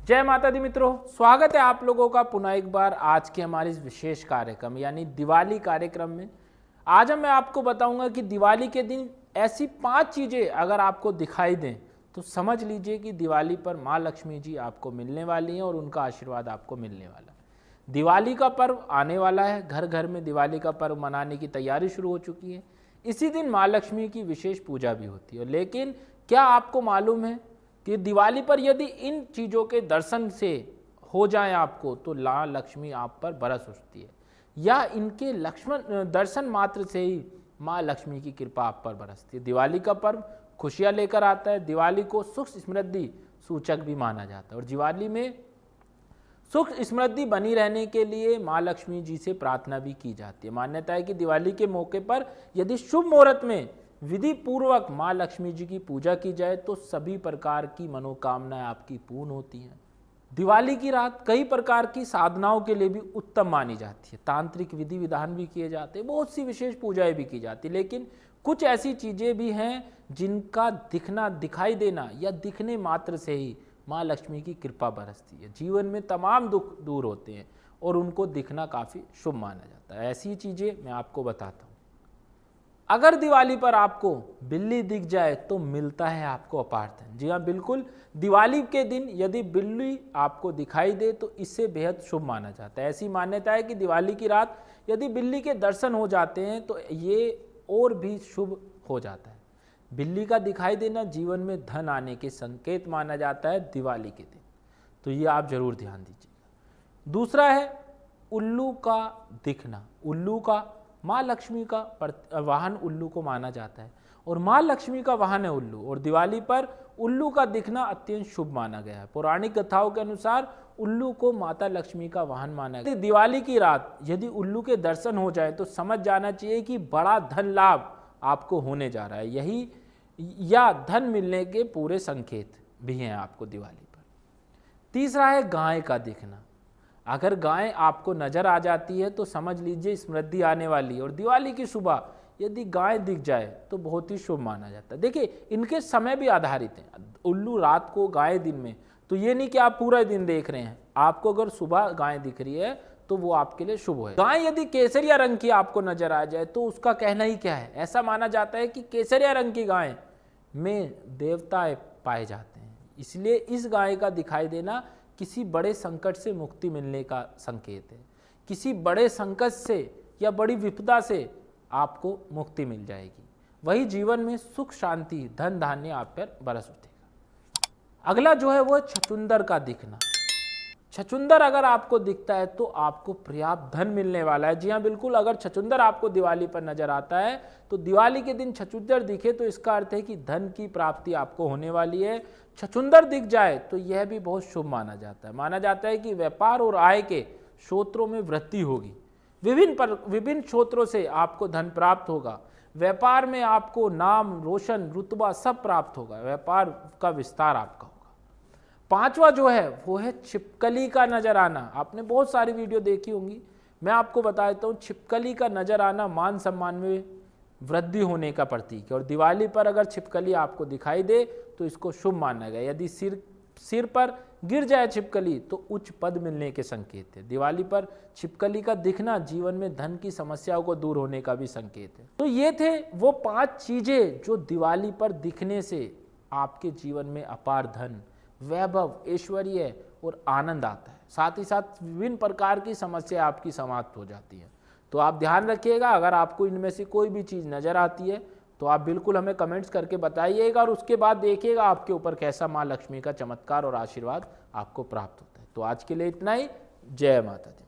जय माता दी मित्रों, स्वागत है आप लोगों का पुनः एक बार आज के हमारे इस विशेष कार्यक्रम यानी दिवाली कार्यक्रम में। आज मैं आपको बताऊंगा कि दिवाली के दिन ऐसी 5 चीज़ें अगर आपको दिखाई दें तो समझ लीजिए कि दिवाली पर माँ लक्ष्मी जी आपको मिलने वाली हैं और उनका आशीर्वाद आपको मिलने वाला है। दिवाली का पर्व आने वाला है, घर घर में दिवाली का पर्व मनाने की तैयारी शुरू हो चुकी है। इसी दिन माँ लक्ष्मी की विशेष पूजा भी होती है। लेकिन क्या आपको मालूम है कि दिवाली पर यदि इन चीज़ों के दर्शन से हो जाए आपको तो माँ लक्ष्मी आप पर बरस उठती है, या इनके लक्ष्मण दर्शन मात्र से ही माँ लक्ष्मी की कृपा आप पर बरसती है। दिवाली का पर्व खुशियाँ लेकर आता है। दिवाली को सुख समृद्धि सूचक भी माना जाता है और दिवाली में सुख समृद्धि बनी रहने के लिए माँ लक्ष्मी जी से प्रार्थना भी की जाती है। मान्यता है कि दिवाली के मौके पर यदि शुभ मुहूर्त में विधि पूर्वक माँ लक्ष्मी जी की पूजा की जाए तो सभी प्रकार की मनोकामनाएं आपकी पूर्ण होती हैं। दिवाली की रात कई प्रकार की साधनाओं के लिए भी उत्तम मानी जाती है। तांत्रिक विधि विधान भी किए जाते हैं, बहुत सी विशेष पूजाएं भी की जाती है। लेकिन कुछ ऐसी चीज़ें भी हैं जिनका दिखना, दिखाई देना या दिखने मात्र से ही माँ लक्ष्मी की कृपा बरसती है। जीवन में तमाम दुख दूर होते हैं और उनको दिखना काफ़ी शुभ माना जाता है। ऐसी चीज़ें मैं आपको बताता हूँ। अगर दिवाली पर आपको बिल्ली दिख जाए तो मिलता है आपको अपार धन। जी हाँ, बिल्कुल। दिवाली के दिन यदि बिल्ली आपको दिखाई दे तो इससे बेहद शुभ माना जाता है। ऐसी मान्यता है कि दिवाली की रात यदि बिल्ली के दर्शन हो जाते हैं तो ये और भी शुभ हो जाता है। बिल्ली का दिखाई देना जीवन में धन आने के संकेत माना जाता है दिवाली के दिन, तो ये आप जरूर ध्यान दीजिएगा। दूसरा है उल्लू का दिखना। उल्लू का माँ लक्ष्मी का वाहन उल्लू को माना जाता है और माँ लक्ष्मी का वाहन है उल्लू, और दिवाली पर उल्लू का दिखना अत्यंत शुभ माना गया है। पौराणिक कथाओं के अनुसार उल्लू को माता लक्ष्मी का वाहन माना गया है। दिवाली की रात यदि उल्लू के दर्शन हो जाए तो समझ जाना चाहिए कि बड़ा धन लाभ आपको होने जा रहा है, यही या धन मिलने के पूरे संकेत भी हैं आपको दिवाली पर। तीसरा है गाय का दिखना। अगर गाय आपको नजर आ जाती है तो समझ लीजिए समृद्धि आने वाली है, और दिवाली की सुबह यदि गाय दिख जाए तो बहुत ही शुभ माना जाता है। देखिए, इनके समय भी आधारित हैं। उल्लू रात को, गाय दिन में, तो ये नहीं कि आप पूरा दिन देख रहे हैं। आपको अगर सुबह गाय दिख रही है तो वो आपके लिए शुभ है। गाय यदि केसरिया रंग की आपको नजर आ जाए तो उसका कहना ही क्या है। ऐसा माना जाता है कि केसरिया रंग की गाय में देवता पाए जाते हैं, इसलिए इस गाय का दिखाई देना किसी बड़े संकट से मुक्ति मिलने का संकेत है। किसी बड़े संकट से या बड़ी विपदा से आपको मुक्ति मिल जाएगी। वही जीवन में सुख, शांति, धन धान्य आप पर बरस उठेगा। अगला जो है वो छछूंदर का दिखना। छछूंदर अगर आपको दिखता है तो आपको पर्याप्त धन मिलने वाला है। जी हाँ, बिल्कुल। अगर छछूंदर आपको दिवाली पर नजर आता है तो दिवाली के दिन छछूंदर दिखे तो इसका अर्थ है कि धन की प्राप्ति आपको होने वाली है। छछूंदर दिख जाए तो यह भी बहुत शुभ माना जाता है। माना जाता है कि व्यापार और आय के स्रोतों में वृद्धि होगी। विभिन्न स्रोतों से आपको धन प्राप्त होगा। व्यापार में आपको नाम, रोशन, रुतबा सब प्राप्त होगा। व्यापार का विस्तार आपका होगा। पांचवा जो है वो है छिपकली का नजर आना। आपने बहुत सारी वीडियो देखी होंगी, मैं आपको बता देता हूँ। छिपकली का नजर आना मान सम्मान में वृद्धि होने का प्रतीक है, और दिवाली पर अगर छिपकली आपको दिखाई दे तो इसको शुभ माना गया। यदि सिर पर गिर जाए छिपकली तो उच्च पद मिलने के संकेत है। दिवाली पर छिपकली का दिखना जीवन में धन की समस्याओं को दूर होने का भी संकेत है। तो ये थे वो 5 चीजें जो दिवाली पर दिखने से आपके जीवन में अपार धन, वैभव, ऐश्वर्य और आनंद आता है। साथ ही साथ विभिन्न प्रकार की समस्या आपकी समाप्त हो जाती है। तो आप ध्यान रखिएगा, अगर आपको इनमें से कोई भी चीज़ नज़र आती है तो आप बिल्कुल हमें कमेंट्स करके बताइएगा, और उसके बाद देखिएगा आपके ऊपर कैसा माँ लक्ष्मी का चमत्कार और आशीर्वाद आपको प्राप्त होता है। तो आज के लिए इतना ही। जय माता दी।